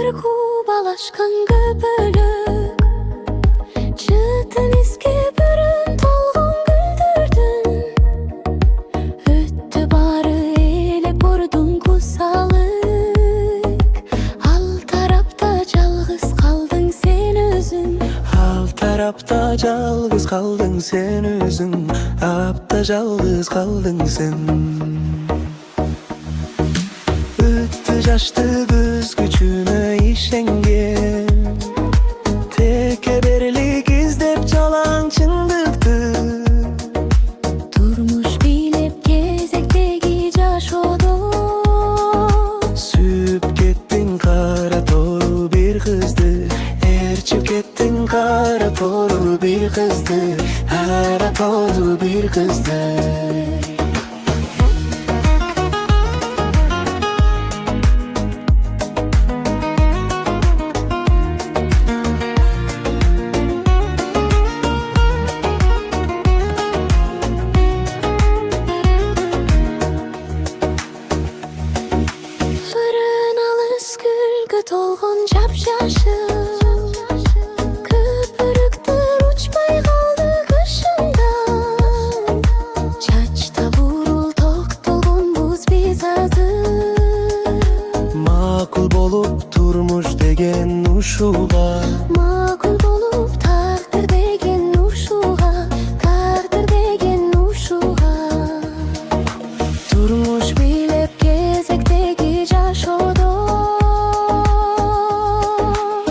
bir kubalaşkan göbölük, çıtın iski bürün tolğun güldürdün. Öttü barı elep vurdun kusalık. Al tarafta calgız kaldın sen özün. Al tarafta calgız kaldın sen özün. Apta calgız kaldın sen. Öttü jaştı göz gücüne işengen. Tekeberlik izdep çalan çındıktı. Durmuş bilip gezekteki jaş odu. Süp kettin kara toru bir kızdı. Erçip kettin kara toru bir kızdı. Kara toru bir kızdı. Fırınalı gülgü tolğun japjaşıl. Köpürüktür uçmay kaldı kışından. Çaçta burul tok tolğun buz biz hazır. Makul bolup turmuş degen uşuğa. Makul bolup takdir degen uşuğa. Takdir degen uşuğa. Durmuş bilip gezekteki jaş odu.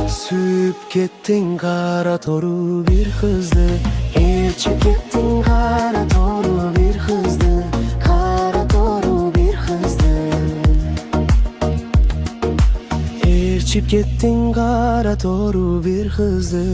Süp kettin kara toru bir kızdı. Erçip kettin kara toru bir kızdı. Kara toru bir kızdı. Erçip kettin kara toru bir kızdı.